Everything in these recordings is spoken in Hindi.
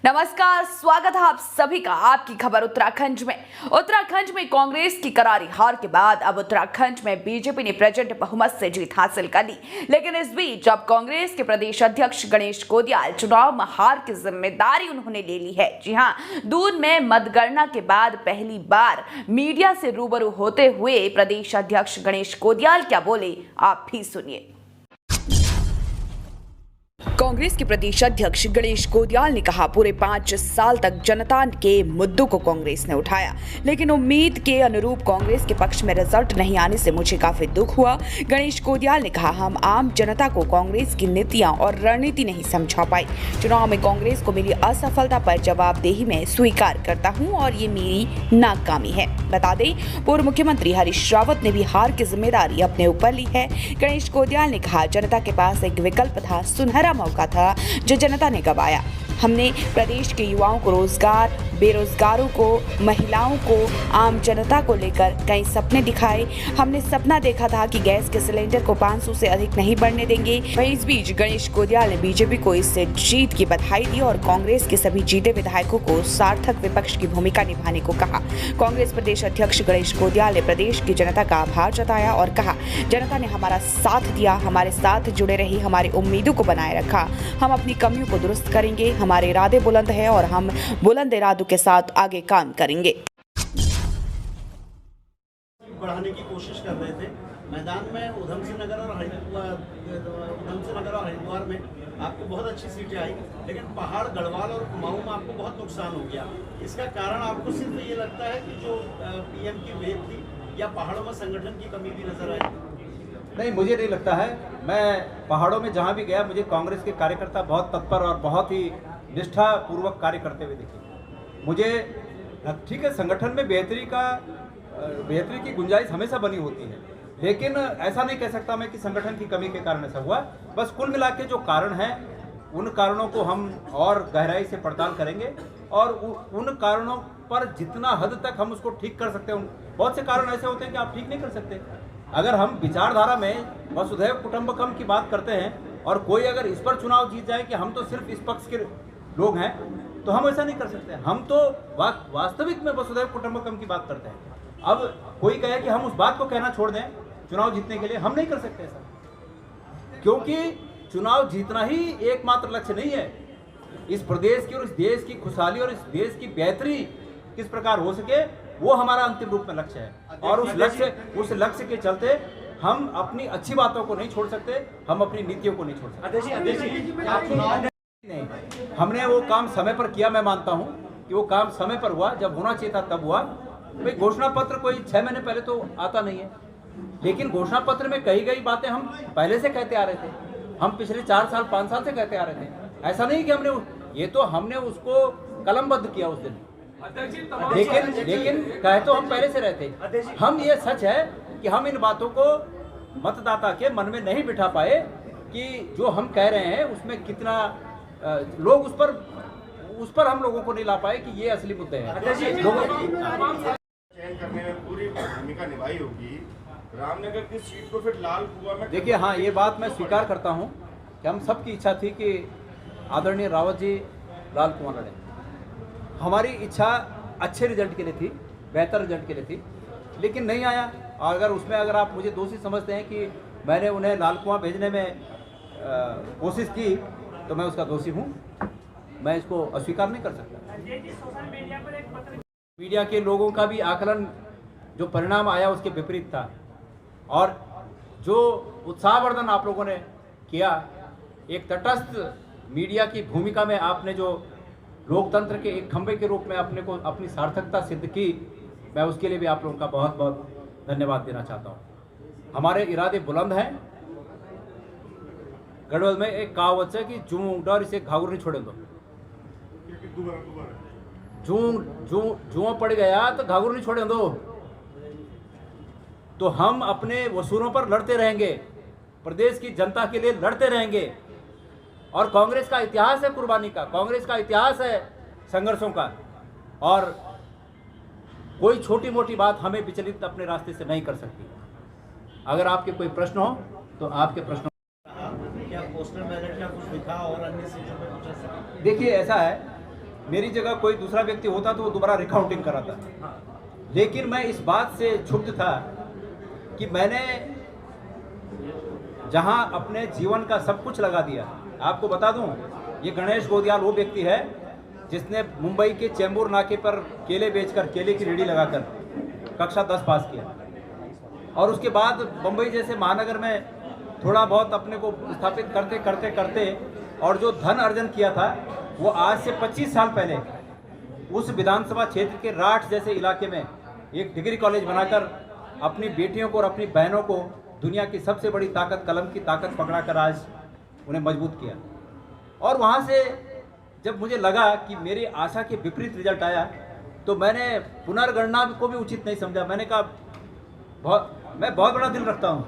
नमस्कार, स्वागत है आप सभी का आपकी खबर उत्तराखंड में। उत्तराखंड में कांग्रेस की करारी हार के बाद अब उत्तराखंड में बीजेपी ने प्रचंड बहुमत से जीत हासिल कर ली। लेकिन इस बीच अब कांग्रेस के प्रदेश अध्यक्ष गणेश कोदियाल चुनाव में हार की जिम्मेदारी उन्होंने ले ली है। जी हां, दून में मतगणना के बाद पहली बार मीडिया से रूबरू होते हुए प्रदेश अध्यक्ष गणेश कोदियाल क्या बोले, आप भी सुनिए। कांग्रेस के प्रदेश अध्यक्ष गणेश कोदियाल ने कहा, पूरे 5 साल तक जनता के मुद्दों को कांग्रेस ने उठाया, लेकिन उम्मीद के अनुरूप कांग्रेस के पक्ष में रिजल्ट नहीं आने से मुझे काफी दुख हुआ। गणेश कोदियाल ने कहा, हम आम जनता को कांग्रेस की नीतियां और रणनीति नहीं समझा पाई। चुनाव में कांग्रेस को मिली असफलता पर जवाबदेही में स्वीकार करता हूं और ये मेरी नाकामी है। बता दें, पूर्व मुख्यमंत्री हरीश रावत ने भी हार की जिम्मेदारी अपने ऊपर ली है। गणेश कोदियाल ने कहा, जनता के पास एक विकल्प था, सुनहरा मौका था जो जनता ने गंवाया। हमने प्रदेश के युवाओं को रोजगार, बेरोजगारों को, महिलाओं को, आम जनता को लेकर कई सपने दिखाए। हमने सपना देखा था कि गैस के सिलेंडर को 500 से अधिक नहीं बढ़ने देंगे। वहीं इस बीच गणेश कोदियाल ने बीजेपी को इस जीत की बधाई दी और कांग्रेस के सभी जीते विधायकों को सार्थक विपक्ष की भूमिका निभाने को कहा। कांग्रेस प्रदेश अध्यक्ष गणेश कोदियाल ने प्रदेश की जनता का आभार जताया और कहा, जनता ने हमारा साथ दिया, हमारे साथ जुड़े रही, हमारी उम्मीदों को बनाए रखा। हम अपनी कमियों को दुरुस्त करेंगे, हमारे इरादे बुलंद है और हम बुलंद इरादों के साथ आगे काम करेंगे। बढ़ाने की कोशिश कर रहे थे। मैदान में उधम सिंह नगर और हरिद्वार में आपको बहुत अच्छी सीटें आई, लेकिन पहाड़, गढ़वाल और कुमाऊं में आपको बहुत नुकसान हो गया। इसका कारण आपको सिर्फ ये लगता है कि जो पीएम की वेव थी या पहाड़ों में संगठन की कमी भी नजर आई? नहीं, मुझे नहीं लगता है। मैं पहाड़ों में जहाँ भी गया, मुझे कांग्रेस के कार्यकर्ता बहुत तत्पर और बहुत ही निष्ठापूर्वक कार्य करते हुए दिखे। मुझे ठीक है, संगठन में बेहतरी की गुंजाइश हमेशा बनी होती है, लेकिन ऐसा नहीं कह सकता मैं कि संगठन की कमी के कारण ऐसा हुआ। बस कुल मिला के जो कारण है, उन कारणों को हम और गहराई से पड़ताल करेंगे और उन कारणों पर जितना हद तक हम उसको ठीक कर सकते हैं। बहुत से कारण ऐसे होते हैं कि आप ठीक नहीं कर सकते। अगर हम विचारधारा में वसुधैव कुटुंबकम की बात करते हैं और कोई अगर इस पर चुनाव जीत जाए कि हम तो सिर्फ इस पक्ष के लोग हैं, तो हम ऐसा नहीं कर सकते। हम तो वास्तविक में वसुधैव कुटुंबकम की बात करते हैं। अब कोई कहे कि हम उस बात को कहना छोड़ दें चुनाव जीतने के लिए, हम नहीं कर सकते ऐसा, क्योंकि चुनाव जीतना ही एकमात्र लक्ष्य नहीं है। इस प्रदेश की और इस देश की खुशहाली और इस देश की बेहतरी किस प्रकार हो सके, वो हमारा अंतिम रूप में लक्ष्य है। और उस लक्ष्य के चलते हम अपनी अच्छी बातों को नहीं छोड़ सकते, हम अपनी नीतियों को नहीं छोड़ सकते। नहीं, हमने वो काम समय पर किया। मैं मानता हूं कि वो काम समय पर हुआ, जब होना चाहिए था तब हुआ। भाई, घोषणा पत्र कोई 6 महीने पहले तो आता नहीं है, लेकिन घोषणा पत्र में कही गई बातें हम पहले से कहते आ रहे थे। हम पिछले 4 साल 5 साल से कहते आ रहे थे। ऐसा नहीं कि हमने उसको कलमबद्ध किया उस दिन, लेकिन कहे तो हम पहले से रहते। हम, ये सच है कि हम इन बातों को मतदाता के मन में नहीं बिठा पाए कि जो हम कह रहे हैं उसमें कितना लोग उस पर हम लोगों को नहीं ला पाए कि ये असली मुद्दे हैं। चयन करने में पूरी भूमिका निभाई होगी। रामनगर की सीट को फिर लाल कुआं में, देखिए, हाँ, ये बात मैं स्वीकार करता हूँ कि हम सबकी इच्छा थी कि आदरणीय रावत जी लाल कुआं लड़े। हमारी इच्छा अच्छे रिजल्ट के लिए थी, बेहतर रिजल्ट के लिए थी, लेकिन नहीं आया। अगर आप मुझे दोषी समझते हैं कि मैंने उन्हें लाल कुआं भेजने में कोशिश की, तो मैं उसका दोषी हूँ। मैं इसको अस्वीकार नहीं कर सकता। मीडिया के लोगों का भी आकलन, जो परिणाम आया उसके विपरीत था, और जो उत्साहवर्धन आप लोगों ने किया, एक तटस्थ मीडिया की भूमिका में आपने जो लोकतंत्र के एक खंभे के रूप में अपनी सार्थकता सिद्ध की, मैं उसके लिए भी आप लोगों का बहुत बहुत धन्यवाद देना चाहता हूँ। हमारे इरादे बुलंद हैं। गढ़वाल में एक कहावत है कि जूं डर इसे घाघुर नहीं छोड़े दो। जूं पड़ गया तो घाघुर नहीं छोड़े दो। तो हम अपने वसूलों पर लड़ते रहेंगे, प्रदेश की जनता के लिए लड़ते रहेंगे। और कांग्रेस का इतिहास है कुर्बानी का, कांग्रेस का इतिहास है संघर्षों का, और कोई छोटी मोटी बात हमें विचलित अपने रास्ते से नहीं कर सकती। अगर आपके कोई प्रश्न हो तो आपके प्रश्न। क्या पोस्टल बैलेट का कुछ दिखा और अन्य सीटों पर कुछ ऐसा? देखिए, ऐसा है मेरी जगह कोई दूसरा व्यक्ति होता तो वो दोबारा रिकाउंटिंग कराता, लेकिन मैं इस बात से क्षुब्ध था कि मैंने जहां अपने जीवन का सब कुछ लगा दिया। आपको बता दूं, ये गणेश गोदियाल वो व्यक्ति है जिसने मुंबई के चेंबूर नाके पर केले बेचकर, केले की रेडी लगाकर कक्षा 10 पास किया, और उसके बाद मुंबई जैसे महानगर में थोड़ा बहुत अपने को स्थापित करते करते करते और जो धन अर्जन किया था वो आज से 25 साल पहले उस विधानसभा क्षेत्र के राठ जैसे इलाके में एक डिग्री कॉलेज बनाकर अपनी बेटियों को और अपनी बहनों को दुनिया की सबसे बड़ी ताकत, कलम की ताकत पकड़ाकर आज उन्हें मजबूत किया। और वहाँ से जब मुझे लगा कि मेरी आशा के विपरीत रिजल्ट आया तो मैंने पुनर्गणना को भी उचित नहीं समझा। मैंने कहा मैं बहुत बड़ा दिल रखता हूँ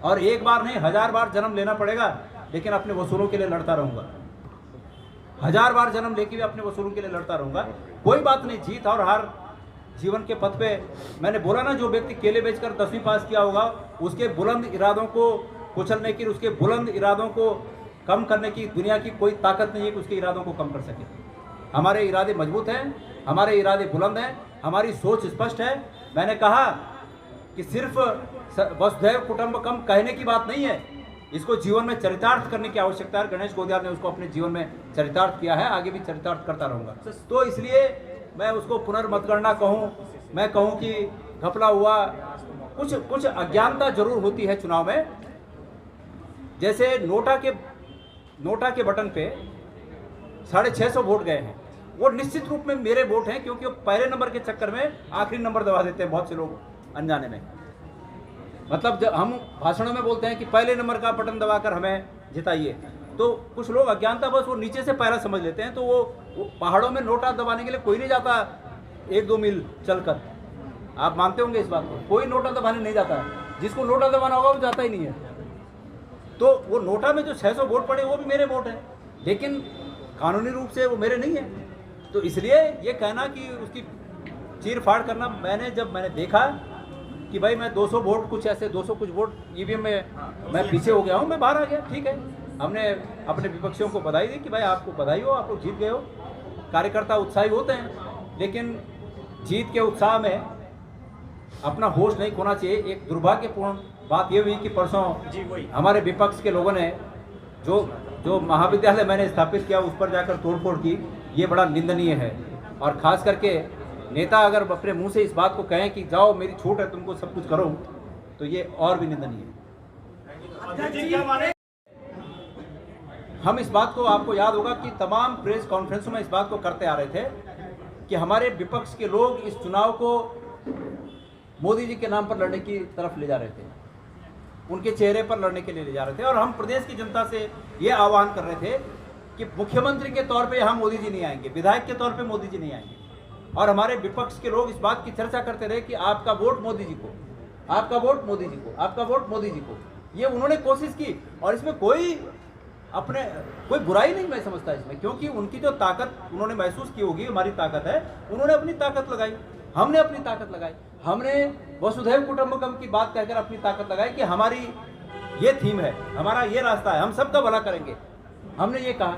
और एक बार नहीं 1000 बार जन्म लेना पड़ेगा, लेकिन अपने वसूलों के लिए लड़ता रहूँगा। 1000 बार जन्म लेके भी अपने वसूलों के लिए लड़ता रहूँगा। कोई बात नहीं, जीत और हार जीवन के पथ पे। मैंने बोला ना, जो व्यक्ति केले बेचकर 10वीं पास किया होगा उसके बुलंद इरादों को कुचलने की, उसके बुलंद इरादों को कम करने की दुनिया की कोई ताकत नहीं है कि उसके इरादों को कम कर सके। हमारे इरादे मजबूत हैं, हमारे इरादे बुलंद हैं, हमारी सोच स्पष्ट है। मैंने कहा कि सिर्फ वसुधैव कुटुंबकम कहने की बात नहीं है, इसको जीवन में चरितार्थ करने की आवश्यकता है। गणेश गोदियाल ने उसको अपने जीवन में चरितार्थ किया है, आगे भी चरितार्थ करता रहूँगा। तो इसलिए मैं उसको पुनर्मतगणना कहूँ, मैं कहूँ कि घपला हुआ, कुछ अज्ञानता जरूर होती है चुनाव में। जैसे नोटा के बटन पे 650 वोट गए हैं, वो निश्चित रूप में मेरे वोट हैं, क्योंकि वो पहले नंबर के चक्कर में आखिरी नंबर दबा देते हैं बहुत से लोग अनजाने में। मतलब जब हम भाषणों में बोलते हैं कि पहले नंबर का बटन दबाकर हमें जिताइए, तो कुछ लोग अज्ञानता बस वो नीचे से पहला समझ लेते हैं। तो वो पहाड़ों में नोटा दबाने के लिए कोई नहीं जाता 1-2 मील चलकर। आप मानते होंगे इस बात को, कोई नोटा दबाने नहीं जाता है। जिसको नोटा दबाना होगा वो जाता ही नहीं है। तो वो नोटा में जो 600 वोट पड़े वो भी मेरे वोट हैं, लेकिन कानूनी रूप से वो मेरे नहीं हैं। तो इसलिए ये कहना कि उसकी चीर फाड़ करना, जब मैंने देखा कि भाई मैं 200 वोट कुछ ऐसे 200 कुछ वोट ईवीएम में मैं पीछे हो गया हूँ, मैं बाहर आ गया। ठीक है, हमने अपने विपक्षियों को बधाई दी कि भाई आपको बधाई हो, आप लोग जीत गए हो। कार्यकर्ता उत्साही होते हैं, लेकिन जीत के उत्साह में अपना होश नहीं खोना चाहिए। एक दुर्भाग्यपूर्ण बात यह हुई कि परसों हमारे विपक्ष के लोगों ने जो महाविद्यालय मैंने स्थापित किया उस पर जाकर तोड़फोड़ की, ये बड़ा निंदनीय है। और खास करके नेता अगर अपने मुंह से इस बात को कहें कि जाओ मेरी छूट है तुमको सब कुछ करो, तो ये और भी निंदनीय है। हम इस बात को, आपको याद होगा कि तमाम प्रेस कॉन्फ्रेंसों में इस बात को करते आ रहे थे कि हमारे विपक्ष के लोग इस चुनाव को मोदी जी के नाम पर लड़ने की तरफ ले जा रहे थे, उनके चेहरे पर लड़ने के लिए ले जा रहे थे। और हम प्रदेश की जनता से ये आह्वान कर रहे थे कि मुख्यमंत्री के तौर पे यहाँ मोदी जी नहीं आएंगे, विधायक के तौर पे मोदी जी नहीं आएंगे। और हमारे विपक्ष के लोग इस बात की चर्चा करते रहे कि आपका वोट मोदी जी को, आपका वोट मोदी जी को, आपका वोट मोदी जी को। ये उन्होंने कोशिश की, और इसमें कोई बुराई नहीं मैं समझता इसमें, क्योंकि उनकी जो ताकत उन्होंने महसूस की होगी, हमारी ताकत है, उन्होंने अपनी ताकत लगाई, हमने अपनी ताकत लगाई। हमने वसुधैव कुटुंबकम की बात कहकर अपनी ताकत लगाई कि हमारी ये थीम है, हमारा ये रास्ता है, हम सबका भला करेंगे, हमने ये कहा।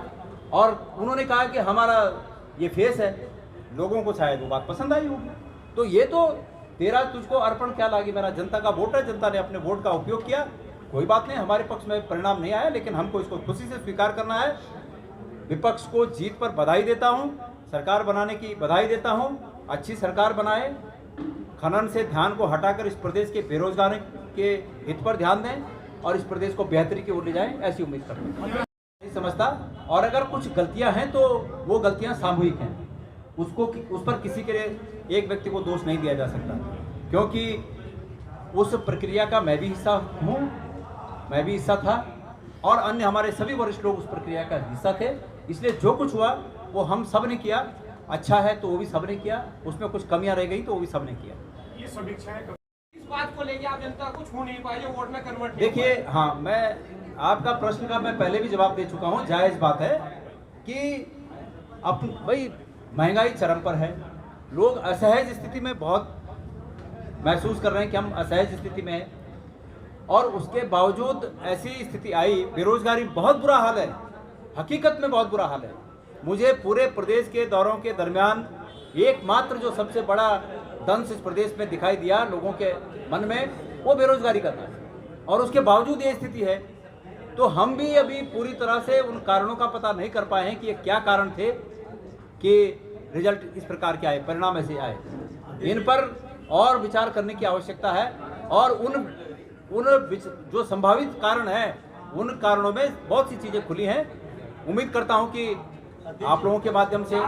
और उन्होंने कहा कि हमारा ये फेस है, लोगों को शायद वो बात पसंद आई होगी। तो ये तो तेरा तुझको अर्पण क्या लागी, मेरा जनता का वोट है, जनता ने अपने वोट का उपयोग किया, कोई बात नहीं, हमारे पक्ष में परिणाम नहीं आया, लेकिन हमको इसको खुशी से स्वीकार करना है। विपक्ष को जीत पर बधाई देता हूं, सरकार बनाने की बधाई देता हूं। अच्छी सरकार बनाए, खनन से ध्यान को हटाकर इस प्रदेश के बेरोजगार के हित पर ध्यान दें और इस प्रदेश को बेहतरी की ओर ले जाएं, ऐसी उम्मीद करता हूं। नहीं समझता, और अगर कुछ गलतियां हैं तो वो गलतियां सामूहिक हैं, उस पर किसी के लिए एक व्यक्ति को दोष नहीं दिया जा सकता, क्योंकि उस प्रक्रिया का मैं भी हिस्सा हूँ, मैं भी हिस्सा था, और अन्य हमारे सभी वरिष्ठ लोग उस प्रक्रिया का हिस्सा थे। इसलिए जो कुछ हुआ वो हम सब ने किया, अच्छा है तो वो भी सब ने किया, उसमें कुछ कमियां रह गई तो वो भी सब ने किया। ये समीक्षाएं इस बात को लेके आप जनता को छू नहीं पाए, वोट में कन्वर्ट। देखिए, हाँ, मैं आपका प्रश्न का मैं पहले भी जवाब दे चुका हूँ। जायज़ बात है कि भाई महंगाई चरम पर है, लोग असहज स्थिति में बहुत महसूस कर रहे हैं कि हम असहज स्थिति में हैं, और उसके बावजूद ऐसी स्थिति आई, बेरोजगारी बहुत बुरा हाल है, हकीकत में बहुत बुरा हाल है। मुझे पूरे प्रदेश के दौरों के दरमियान एकमात्र जो सबसे बड़ा दंश इस प्रदेश में दिखाई दिया लोगों के मन में, वो बेरोजगारी का था। और उसके बावजूद ये स्थिति है, तो हम भी अभी पूरी तरह से उन कारणों का पता नहीं कर पाए हैं कि ये क्या कारण थे कि रिजल्ट इस प्रकार के आए, परिणाम ऐसे आए। इन पर और विचार करने की आवश्यकता है और उन जो संभावित कारण हैं उन कारणों में बहुत सी चीज़ें खुली हैं। उम्मीद करता हूं कि आप लोगों के माध्यम से।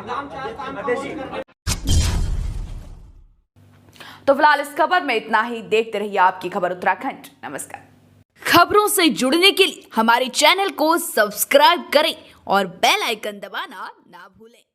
तो फिलहाल इस खबर में इतना ही। देखते रहिए आपकी खबर उत्तराखंड। नमस्कार। खबरों से जुड़ने के लिए हमारे चैनल को सब्सक्राइब करें और बेल आइकन दबाना ना भूलें।